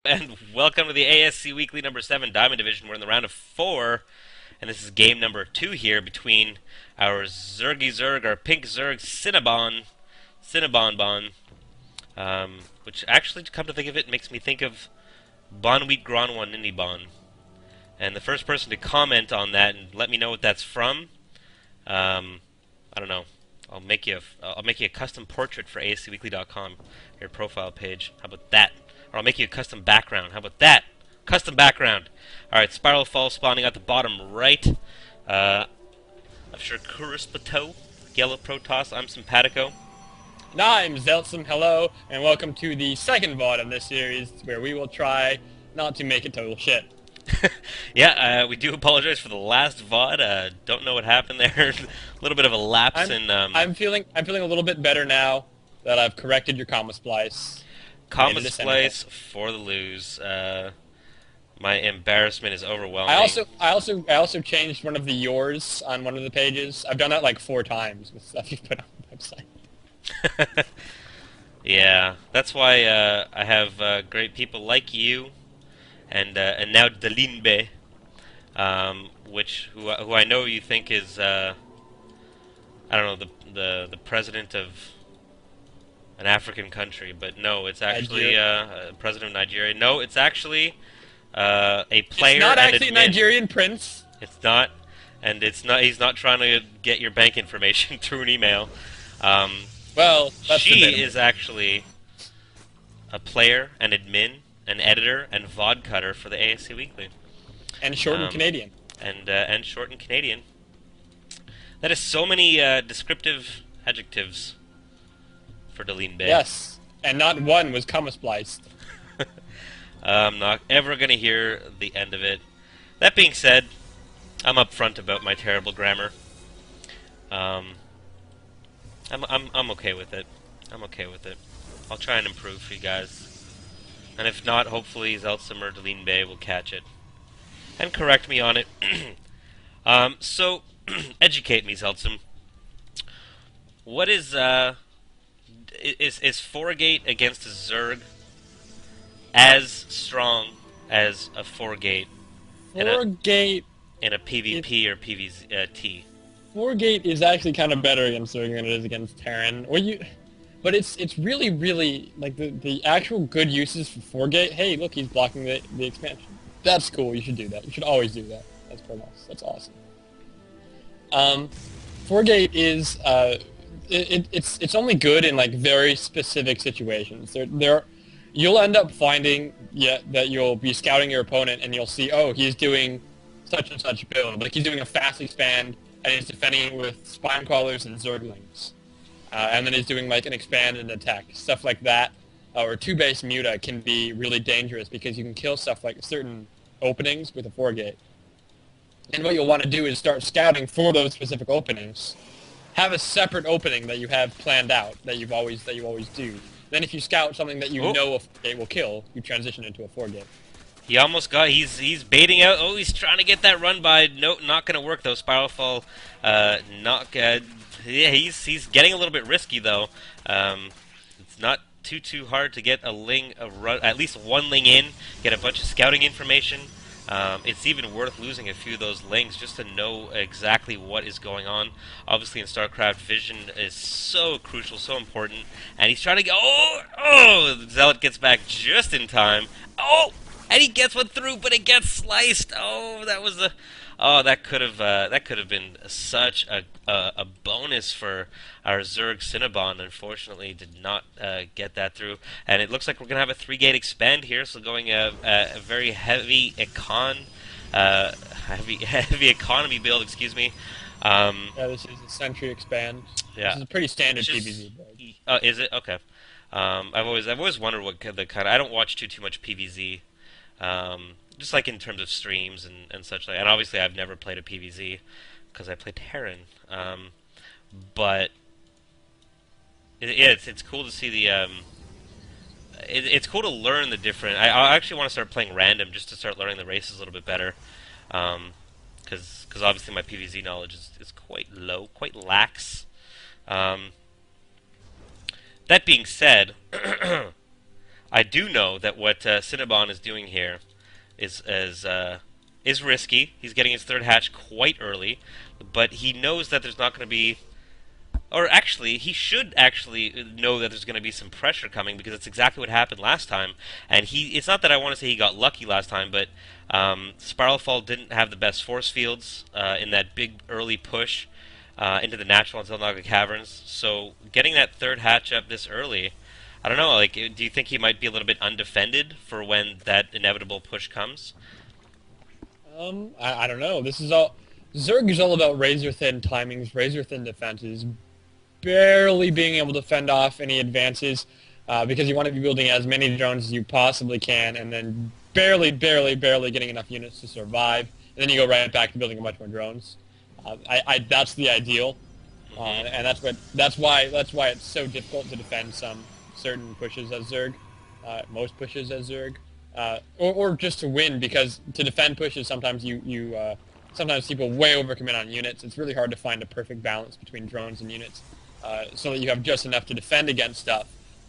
and welcome to the ASC Weekly number 7 Diamond Division. We're in the round of 4, and this is game number 2 here between our Zerg, our pink Zerg, Cinnabon, which actually, to come to think of it, makes me think of Bon Wheat Granwa Ninibon. And the first person to comment on that and let me know what that's from, I don't know. I'll make you a custom portrait for ASCWeekly.com, your profile page. How about that? Or I'll make you a custom background. How about that? Custom background. Alright, spiralfall spawning at the bottom right. Of Kuruspato, Yellow Protoss, I'm Simpatico. And I'm Zeltsum, hello, and welcome to the second VOD of this series, where we will try not to make it total shit. Yeah, we do apologize for the last VOD. Don't know what happened there. A little bit of a lapse in... I'm feeling a little bit better now that I've corrected your comma splice. Comma splice for the lose. My embarrassment is overwhelming. I also changed one of the yours on one of the pages. I've done that like 4 times with stuff you put on the website. Yeah, that's why I have great people like you, and now Dalinbe, who I know you think is I don't know, the president of an African country, but no, it's actually president of Nigeria. No, it's actually a player. It's not actually a Nigerian prince. It's not, and it's not. He's not trying to get your bank information through an email. Well, that's she is actually a player, an admin, an editor, and VOD cutter for the ASC Weekly. And short and Canadian. And short and Canadian. That is so many descriptive adjectives for Deline Bay. Yes, and not one was comma spliced. I'm not ever going to hear the end of it. That being said, I'm upfront about my terrible grammar. I'm okay with it. I'm okay with it. I'll try and improve for you guys. And if not, hopefully Zeltsum or Deline Bay will catch it and correct me on it. So, educate me, Zeltsum. What is 4-gate against a Zerg as strong as a 4-gate? 4-gate in a PvP or PvT? 4-gate is actually kind of better against Zerg than it is against Terran. But it's really, really, like, the actual good uses for 4-gate, hey, look, he's blocking the expansion. That's cool, you should do that. You should always do that. That's Promoss. That's awesome. 4-gate is, it's only good in, like, very specific situations. You'll end up finding that you'll be scouting your opponent and you'll see, oh, he's doing such and such build. Like, he's doing a fast expand, and he's defending with spine crawlers and zerglings. And then he's doing like an expand and attack, stuff like that. Or 2-base muta can be really dangerous because you can kill stuff like certain openings with a 4-gate. And what you'll want to do is start scouting for those specific openings. Have a separate opening that you have planned out that you always do. Then if you scout something that you know a 4-gate will kill, you transition into a 4-gate. He almost got. He's baiting out. Oh, he's trying to get that run by. No, not gonna work though. Spiralfall, not good. Yeah, he's getting a little bit risky though. It's not too hard to get at least one ling in, get a bunch of scouting information. It's even worth losing a few of those lings just to know exactly what is going on. Obviously in StarCraft, vision is so crucial, so important. And he's trying to go. Oh, Zealot gets back just in time. Oh, and he gets one through, but it gets sliced. Oh, that was a. Oh, that could have been such a bonus for our Zerg Cinnabon. Unfortunately, did not get that through, and it looks like we're gonna have a 3-gate expand here. So going a very heavy heavy economy build. Excuse me. Yeah, this is a Sentry expand. Yeah, this is a pretty standard PvZ build. Is it okay? I've always wondered what the kind. I don't watch too much PvZ. Just like in terms of streams and such like, and obviously I've never played a PvZ because I played Terran. But it's cool to see the it's cool to learn the different. I actually want to start playing random just to start learning the races a little bit better. Because obviously my PvZ knowledge is quite low, quite lax. That being said, I do know that what Cinnabon is doing here is risky. He's getting his third hatch quite early, but he knows that there's not going to be, or actually, he should actually know that there's going to be some pressure coming because it's exactly what happened last time. And it's not that I want to say he got lucky last time, but Spiralfall didn't have the best force fields in that big early push into the natural and Zelnaga caverns. So getting that third hatch up this early, I don't know. Like, do you think he might be a little bit undefended for when that inevitable push comes? I don't know. This is all Zerg is all about razor thin timings, razor thin defenses, barely being able to fend off any advances because you want to be building as many drones as you possibly can, and then barely getting enough units to survive, and then you go right back to building a bunch more drones. That's the ideal, and that's why it's so difficult to defend some certain pushes as Zerg, most pushes as Zerg, or just to win, because to defend pushes sometimes sometimes people way overcommit on units. It's really hard to find a perfect balance between drones and units, so that you have just enough to defend against stuff,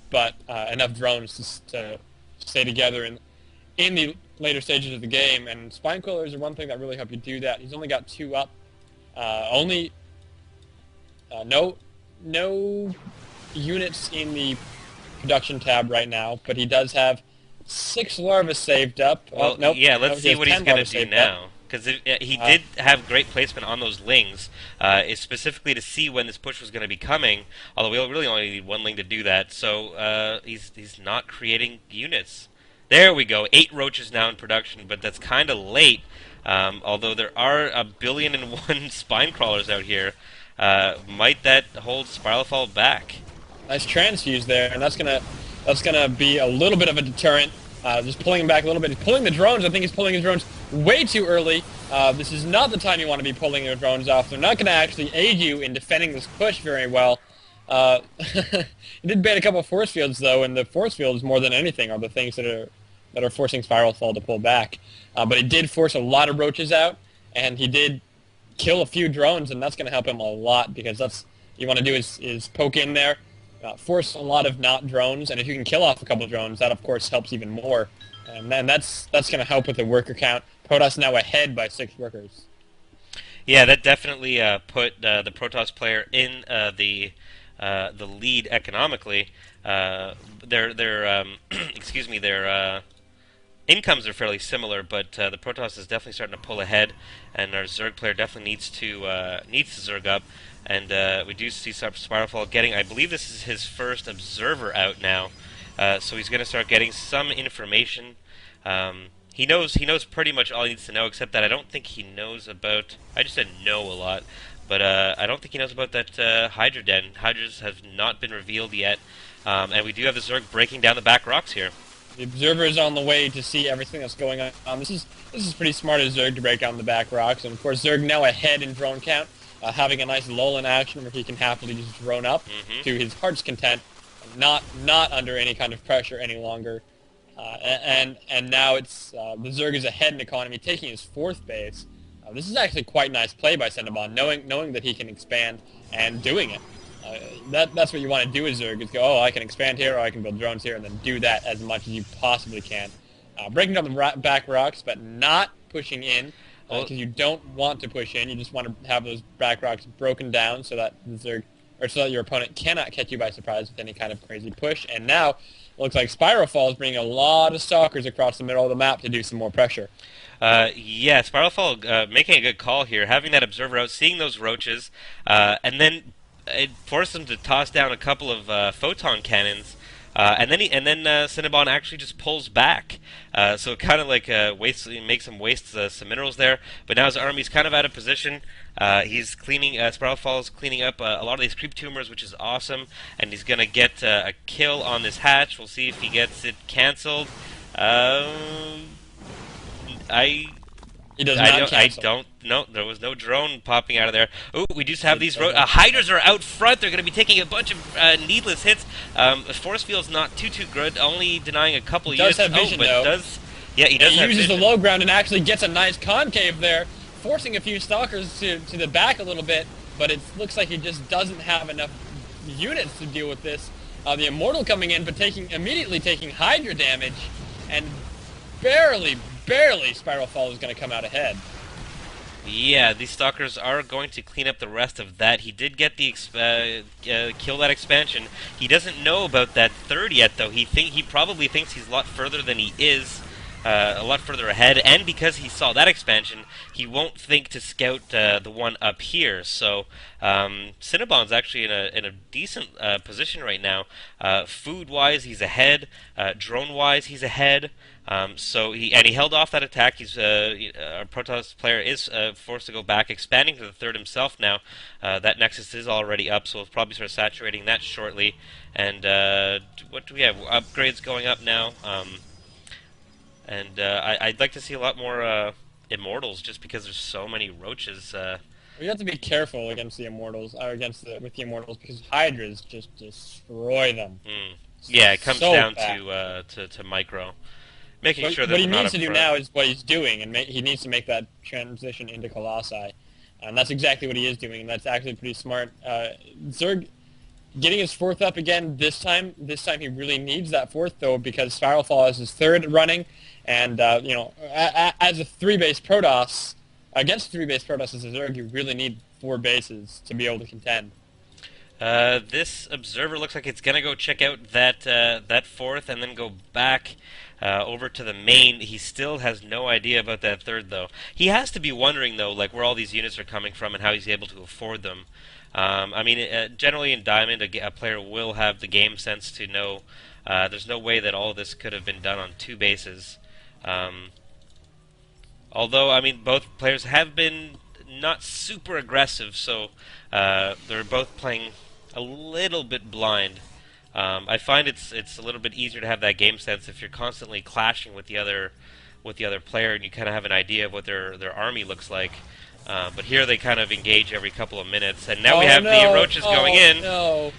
but enough drones to stay together in the later stages of the game. And Spine Quillers are one thing that really help you do that. He's only got 2 up. No units in the production tab right now, but he does have 6 larvae saved up. Well, nope, yeah, let's see what he's going to do now. Up. Because he did have great placement on those lings, specifically to see when this push was going to be coming, although we really only need 1 ling to do that, so he's not creating units. There we go, 8 roaches now in production, but that's kind of late, although there are 1,000,000,001 spine crawlers out here. Might that hold Spiralfall back? Nice transfuse there, and that's gonna be a little bit of a deterrent. Just pulling him back a little bit. He's pulling the drones. I think he's pulling his drones way too early. This is not the time you want to be pulling your drones off. They're not going to actually aid you in defending this push very well. He did bait a couple of force fields, though, and the force fields, more than anything, are the things that are forcing Spiralfall to pull back. But he did force a lot of roaches out, and he did kill a few drones, and that's going to help him a lot, because that's what you want to do is poke in there, force a lot of not drones, and if you can kill off a couple of drones, that of course helps even more. And then that's going to help with the worker count. Protoss now ahead by 6 workers. Yeah, that definitely put the Protoss player in the lead economically. Their excuse me, their incomes are fairly similar, but the Protoss is definitely starting to pull ahead, and our Zerg player definitely needs to Zerg up. And we do see Spiralfall getting, I believe this is his first observer out now, so he's going to start getting some information. He knows pretty much all he needs to know, except that I don't think he knows about, I just said no a lot, but I don't think he knows about that Hydra Den. Hydras have not been revealed yet, and we do have the Zerg breaking down the back rocks here. The observer is on the way to see everything that's going on. This is pretty smart of Zerg to break down the back rocks, and of course Zerg now ahead in drone count. Having a nice lull in action where he can happily just drone up to his heart's content, not under any kind of pressure any longer. And now it's the Zerg is ahead in economy, taking his 4th base. This is actually quite nice play by Cinnabon, knowing that he can expand and doing it. That's what you want to do as Zerg, is go, oh, I can expand here, or I can build drones here, and then do that as much as you possibly can. Breaking down the back rocks, but not pushing in. Because you don't want to push in, you just want to have those back rocks broken down so that so that your opponent cannot catch you by surprise with any kind of crazy push. And now, it looks like Spiralfall is bringing a lot of stalkers across the middle of the map to do some more pressure. Yeah, Spiralfall making a good call here, having that observer out, seeing those roaches, and then it forced them to toss down a couple of photon cannons. And then Cinnabon actually just pulls back, so it kind of like makes him waste some minerals there. But now his army's kind of out of position. He's cleaning. Spiralfall's cleaning up a lot of these creep tumors, which is awesome. And he's gonna get a kill on this hatch. We'll see if he gets it canceled. He does not cancel. I don't know. There was no drone popping out of there. Oh, we just have these Hydras are out front. They're going to be taking a bunch of needless hits. Force field's not too good, only denying a couple units. Does have vision, though. Yeah, he does have uses vision. the low ground and actually gets a nice concave there, forcing a few stalkers to the back a little bit, but it looks like he just doesn't have enough units to deal with this. The Immortal coming in, but immediately taking Hydra damage, and barely Spiral Fall is going to come out ahead. Yeah, these Stalkers are going to clean up the rest of that. He did get the kill that expansion. He doesn't know about that third yet, though. He probably thinks he's a lot further than he is, a lot further ahead. And because he saw that expansion, he won't think to scout the one up here. So Cinnabon's actually in a decent position right now. Food-wise, he's ahead. Drone-wise, he's ahead. So he held off that attack. He's our Protoss player is forced to go back, expanding to the third himself now. That Nexus is already up, so we'll probably start saturating that shortly. And what do we have? Upgrades going up now. I'd like to see a lot more Immortals, just because there's so many roaches. We have to be careful against the Immortals, with the Immortals, because Hydras just destroy them. Yeah, it comes so down bad. to micro. Making sure that what he needs to do now is what he's doing, and he needs to make that transition into Colossi. And that's exactly what he is doing, and that's actually pretty smart. Zerg getting his fourth up again this time. This time he really needs that fourth, though, because Spiral Fall is his third running, and, as a 3-base Protoss, against 3-base Protoss as a Zerg, you really need 4 bases to be able to contend. This Observer looks like it's going to go check out that fourth and then go back over to the main. He still has no idea about that third, though. He has to be wondering, though, like where all these units are coming from and how he's able to afford them. Generally in Diamond, a player will have the game sense to know there's no way that all of this could have been done on 2 bases. Although, both players have been not super aggressive, so they're both playing a little bit blind. I find it's a little bit easier to have that game sense if you're constantly clashing with the other player and you kind of have an idea of what their army looks like. But here they kind of engage every couple of minutes, and now we have the roaches going in.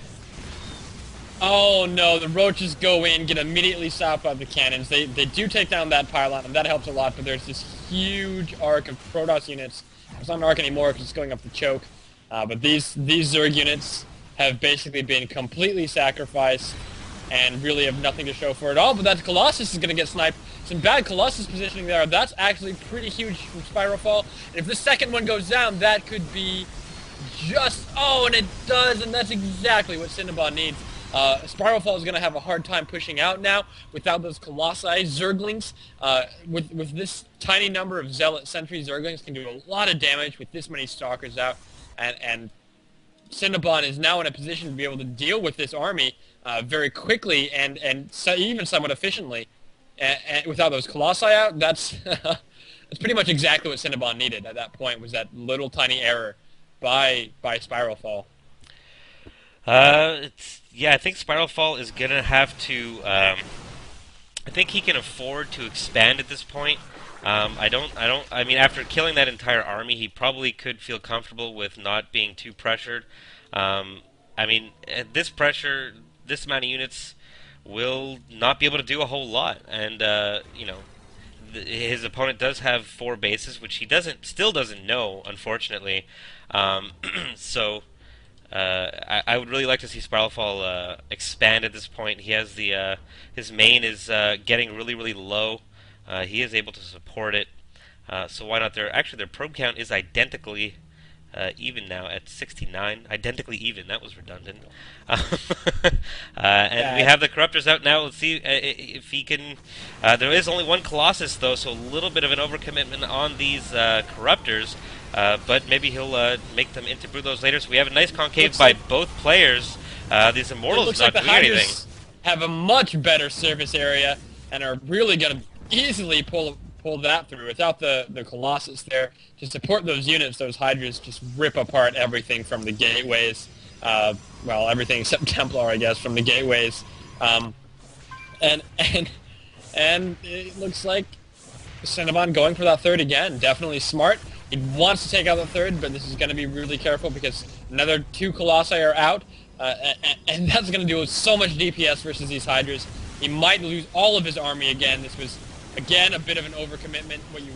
Oh no, the roaches go in, get immediately stopped by the cannons. They do take down that pylon, and that helps a lot, but there's this huge arc of Protoss units. It's not an arc anymore because it's going up the choke. But these Zerg units have basically been completely sacrificed and really have nothing to show for it all. But that Colossus is going to get sniped. Some bad Colossus positioning there. That's actually pretty huge from Spiral Fall. And if the second one goes down, that could be just... Oh, and it does, and that's exactly what Cinnabon needs. Spiral Fall is going to have a hard time pushing out now without those Colossi. Zerglings, with this tiny number of Zealot Sentry, Zerglings can do a lot of damage with this many Stalkers out, and Cinnabon is now in a position to be able to deal with this army very quickly and so even somewhat efficiently. And without those Colossi out, that's that's pretty much exactly what Cinnabon needed at that point, was that little tiny error by Spiral Fall. Yeah, I think Spiral Fall is gonna have to. I think he can afford to expand at this point. After killing that entire army, he probably could feel comfortable with not being too pressured. At this pressure, this amount of units will not be able to do a whole lot, and his opponent does have 4 bases, which he still doesn't know, unfortunately. So. I would really like to see Spiral Fall expand at this point. He has his main is getting really, really low. He is able to support it. So why not? Their probe count is identically even now at 69. Identically even. That was redundant. And we have the Corruptors out now. Let's see if he can... there is only 1 Colossus, though, so a little bit of an overcommitment on these Corruptors. But maybe he'll make them into Brutals later. So we have a nice concave by both players. These Immortals not doing anything. Have a much better surface area and are really going to easily pull that through. Without the Colossus there to support those units, those Hydras just rip apart everything from the gateways. Everything except Templar, I guess, from the gateways. And it looks like Cinnabon going for that third again. Definitely smart. He wants to take out the third, but this is going to be really careful because another 2 Colossi are out, and that's going to do so much DPS versus these Hydras. He might lose all of his army again. This was, again, a bit of an overcommitment. What you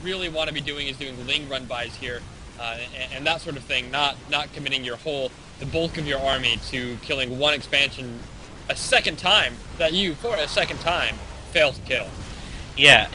really want to be doing is doing Ling run-bys here, and that sort of thing, not committing the bulk of your army to killing 1 expansion a second time, that you, for a second time, fail to kill. Yeah.